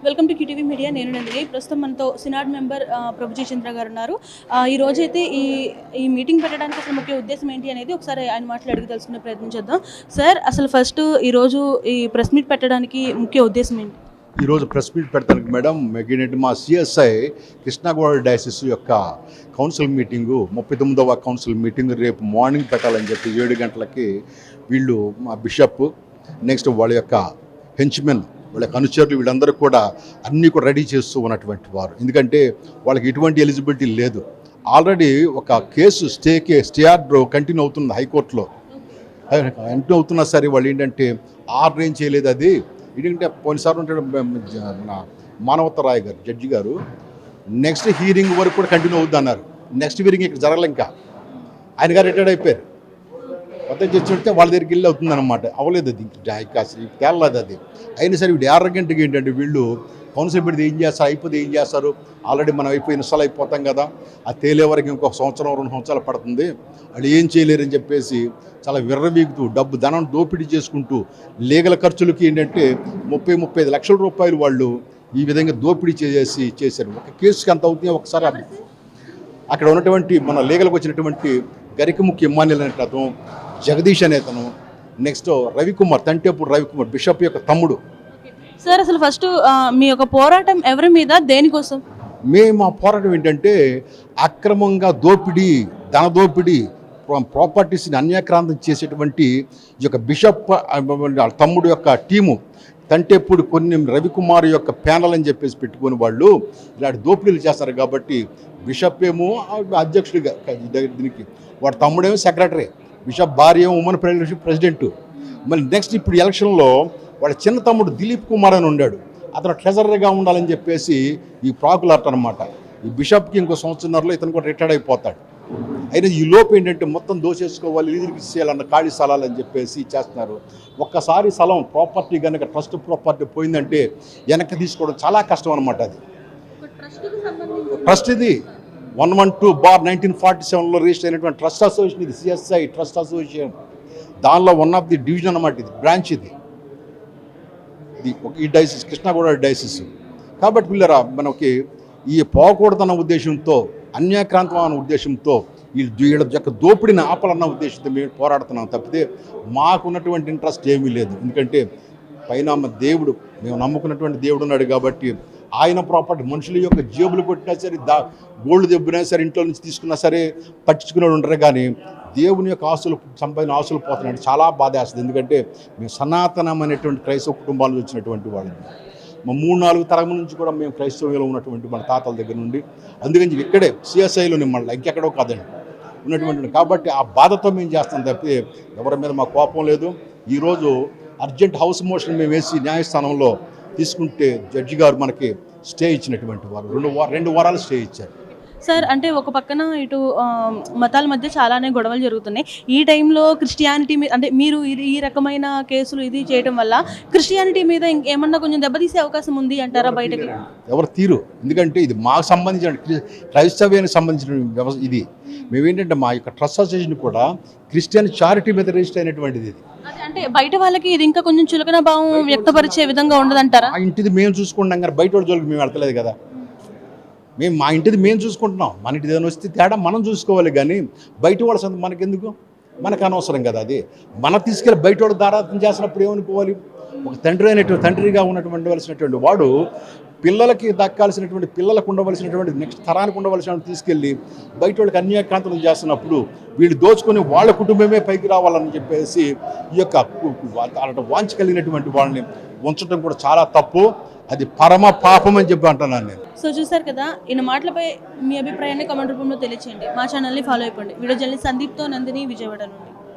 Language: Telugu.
Welcome to QTV media. నేను నందిని. ప్రస్తుతం మనతో సినాడ్ మెంబర్ ప్రభుజీ చంద్ర గారు ఉన్నారు. ఈ రోజైతే ఈ మీటింగ్ పెట్టడానికి అసలు ముఖ్య ఉద్దేశం ఏంటి అనేది ఒకసారి ఆయన మాటలు అడిగి తెలుసుకునే ప్రయత్నం చేద్దాం. సార్, అసలు ఫస్ట్ ఈరోజు ఈ ప్రెస్ మీట్ పెట్టడానికి ముఖ్య ఉద్దేశం ఏంటి? ఈరోజు ప్రెస్ మీట్ పెడతానికి మేడం మెగినెట్ మా సిఎస్ఐ కృష్ణాగోడ డయాసిస్ యొక్క కౌన్సిల్ మీటింగు 39వ కౌన్సిల్ మీటింగ్ రేపు మార్నింగ్ పెట్టాలని చెప్పి 7 గంటలకి వీళ్ళు మా బిషప్ నెక్స్ట్ వాళ్ళ యొక్క హెంచ్మెన్ వాళ్ళ యొక్క అనుచరులు వీళ్ళందరూ కూడా అన్నీ కూడా రెడీ చేస్తూ ఉన్నటువంటి వారు. ఎందుకంటే వాళ్ళకి ఎటువంటి ఎలిజిబిలిటీ లేదు. ఆల్రెడీ ఒక కేసు స్టే ఆర్డర్ కంటిన్యూ అవుతుంది హైకోర్టులో. కంటిన్యూ అవుతున్నా సరే వాళ్ళు ఏంటంటే ఆర్డర్ ఏం చేయలేదు. అది ఎందుకంటే పోయినసారి ఉంటాడు మన మానవతరాయ్ గారు జడ్జి గారు నెక్స్ట్ హీరింగ్ వరకు కూడా కంటిన్యూ అవుద్ది అన్నారు. నెక్స్ట్ హీరింగ్ ఇక్కడ జరగలే. ఇంకా ఆయన గారు రిటైర్డ్ అయిపోయారు. కొత్త జడ్జి ఉంటే వాళ్ళ దగ్గరికి వెళ్ళి అవుతుందన్నమాట. అవ్వలేదు అది అసలు తేలలేదు. అది అయినా సరే వీడు ఆరోగ్యంగా ఏంటంటే వీళ్ళు కౌన్సిల్ పెడితే ఏం చేస్తారు, అయిపోతే ఏం చేస్తారు, ఆల్రెడీ మనం అయిపోయిన ఇన్స్టాల్ అయిపోతాం కదా, ఆ తేలే వరకు ఇంకొక 1 సంవత్సరం 2 సంవత్సరాలు పడుతుంది, వాళ్ళు ఏం చేయలేరని చెప్పేసి చాలా విర్రవీగుతూ ధనం దోపిడీ చేసుకుంటూ లీగల్ ఖర్చులకి ఏంటంటే 30-35 లక్షల రూపాయలు వాళ్ళు ఈ విధంగా దోపిడీ చేశారు. ఒక కేసుకి ఎంత అవుతుంది ఒకసారి అక్కడ ఉన్నటువంటి మన లీగల్కి వచ్చినటువంటి గరికముఖ్య ఎమ్మాన్యులు అనే అతను, జగదీష్ అనే అతను, నెక్స్ట్ రవికుమార్ తంటేపూడి రవికుమార్ బిషప్ యొక్క తమ్ముడు. సార్, అసలు ఫస్ట్ మీ యొక్క పోరాటం ఎవరి మీద, దేనికోసం? మా పోరాటం ఏంటంటే అక్రమంగా దోపిడీ, ధన దోపిడీ, ప్రాపర్టీస్ని అన్యాక్రాంతం చేసేటువంటి ఈ యొక్క బిషప్ తమ్ముడు యొక్క టీము తంటేపూడి కొన్ని రవికుమార్ యొక్క ప్యానల్ అని చెప్పేసి పెట్టుకుని వాళ్ళు ఇలాంటి దోపిడీలు చేస్తారు. కాబట్టి బిషప్ ఏమో అధ్యక్షుడిగా దీనికి, వాడు తమ్ముడేమో సెక్రటరీ, బిషప్ భార్య ఏమో ఉమెన్ ప్రెసిడెంట్. మళ్ళీ నెక్స్ట్ ఇప్పుడు ఎలక్షన్లో వాళ్ళ చిన్న తమ్ముడు దిలీప్ కుమార్ అని ఉన్నాడు, అతను ట్రెజరర్గా ఉండాలని చెప్పేసి ఈ ప్రాకులాట అనమాట. ఈ బిషప్కి ఇంకో సంవత్సరంలో ఇతను కూడా రిటైర్డ్ అయిపోతాడు. అయినా ఈ లోపు ఏంటంటే మొత్తం దోచేసుకోవాలి, లీజుకి ఇచ్చేయాలన్న ఖాళీ స్థలాలు అని చెప్పేసి చేస్తున్నారు. ఒక్కసారి స్థలం ప్రాపర్టీ కనుక ట్రస్ట్ ప్రాపర్టీ పోయిందంటే వెనక్కి తీసుకోవడం చాలా కష్టం అనమాట. అది ట్రస్ట్, ఇది 112/1947లో రిజిస్టర్ అయినటువంటి ట్రస్ట్ అసోసియేషన్, ఇది సిఎస్ఐ ట్రస్ట్ అసోసియేషన్. దానిలో వన్ ఆఫ్ ది డివిజన్ అన్నమాట, ఇది బ్రాంచ్. ఇది ఈ డైసిస్ కృష్ణాగోడ డైసిస్. కాబట్టి పిల్లరా మనకి ఈ పోకూడదన్న ఉద్దేశంతో, అన్యాక్రాంతం అన్న ఉద్దేశంతో, వీళ్ళ యొక్క దోపిడిని ఆపాలన్న ఉద్దేశంతో మేము పోరాడుతున్నాం తప్పితే మాకున్నటువంటి ఇంట్రెస్ట్ ఏమీ లేదు. ఎందుకంటే పైన దేవుడు, మేము నమ్ముకున్నటువంటి దేవుడు ఉన్నాడు కాబట్టి ఆయన ప్రాపర్టీ మనుషుల యొక్క జేబులు కొట్టినా సరే, గోల్డ్ దెబ్బినా సరే, ఇంట్లో నుంచి తీసుకున్నా సరే పట్టించుకునే ఉంటారు. కానీ దేవుని యొక్క సంపాదించిన ఆస్తులు పోతున్నాడు. చాలా బాధ వేస్తుంది. ఎందుకంటే మేము సనాతనం అనేటువంటి క్రైస్తవ కుటుంబాల నుంచి వచ్చినటువంటి వాళ్ళు. మా 3-4 తరగతి నుంచి కూడా మేము క్రైస్తవంలో ఉన్నటువంటి మన తాతల దగ్గర నుండి, అందుకని ఇక్కడే సిఎస్ఐలోనే మళ్ళీ ఇంకెక్కడో కాదండి ఉన్నటువంటి. కాబట్టి ఆ బాధతో మేము చేస్తాం తప్పితే ఎవరి మీద మా కోపం లేదు. ఈరోజు అర్జెంట్ హౌస్ మోషన్ మేము వేసి న్యాయస్థానంలో తీసుకుంటే జడ్జి గారు మనకి స్టే ఇచ్చినటువంటి వారు 2 వారాలు స్టే ఇచ్చారు. సార్, అంటే ఒక పక్కన ఇటు మతాల మధ్య చాలానే గొడవలు జరుగుతున్నాయి. ఈ టైంలో క్రిస్టియానిటీ మీద, అంటే మీరు ఈ రకమైన కేసులు ఇది చేయడం వల్ల క్రిస్టియానిటీ మీద ఇంకేమన్నా కొంచెం దెబ్బతీసే అవకాశం ఉంది అంటారా బయటకి? ఎవరు తీరు, ఎందుకంటే ఇది మాకు సంబంధించిన క్రైస్తవ్యానికి సంబంధించిన వ్యవస్థ. ఇది మేమేంటంటే మా యొక్క ట్రస్ట్ అసోసియేషన్ కూడా క్రిస్టియన్ చారిటీ మీద రిజిస్టర్ అయినటువంటిది. ఇది అంటే బయట వాళ్ళకి ఇది ఇంకా కొంచెం చులకన భావం వ్యక్తపరిచే విధంగా ఉండదంటారా? మా ఇంటిది మేము చూసుకుంటాం కానీ బయట వాళ్ళ జోలికి మేము వెళ్తలేదు కదా. మేము మా ఇంటిది మేము చూసుకుంటున్నాం. మన ఇంటిది ఏదైనా వస్తే తేడా మనం చూసుకోవాలి కానీ బయట వాళ్ళ సంత మనకెందుకు, మనకు అనవసరం కదా. అది మన తీసుకెళ్ళి బయట వాళ్ళు దారాత్వం చేసినప్పుడు ఏమనుకోవాలి. ఒక తండ్రిగా ఉండవలసినటువంటి వాడు పిల్లలకి దక్కాల్సినటువంటి, పిల్లలకు ఉండవలసినటువంటి, నెక్స్ట్ తరానికి ఉండవలసినటువంటి తీసుకెళ్ళి బయట వాళ్ళకి అన్యాక్రాంతం చేస్తున్నప్పుడు వీళ్ళు దోచుకొని వాళ్ళ కుటుంబమే పైకి రావాలని చెప్పేసి ఈ యొక్క వాంఛ కలిగినటువంటి వాళ్ళని ఉంచడం కూడా చాలా తప్పు. అది పరమ పాపం అని చెప్పి అంటున్నాను నేను. సో చూసారు కదా, ఈయన మాటలపై మీ అభిప్రాయాన్ని కామెంట్ రూపంలో తెలియచేయండి. మా ఛానల్ని ఫాలో అయిపోండి. వీడియో జర్నలిస్ట్ సందీప్తో నందిని, విజయవాడ నుండి.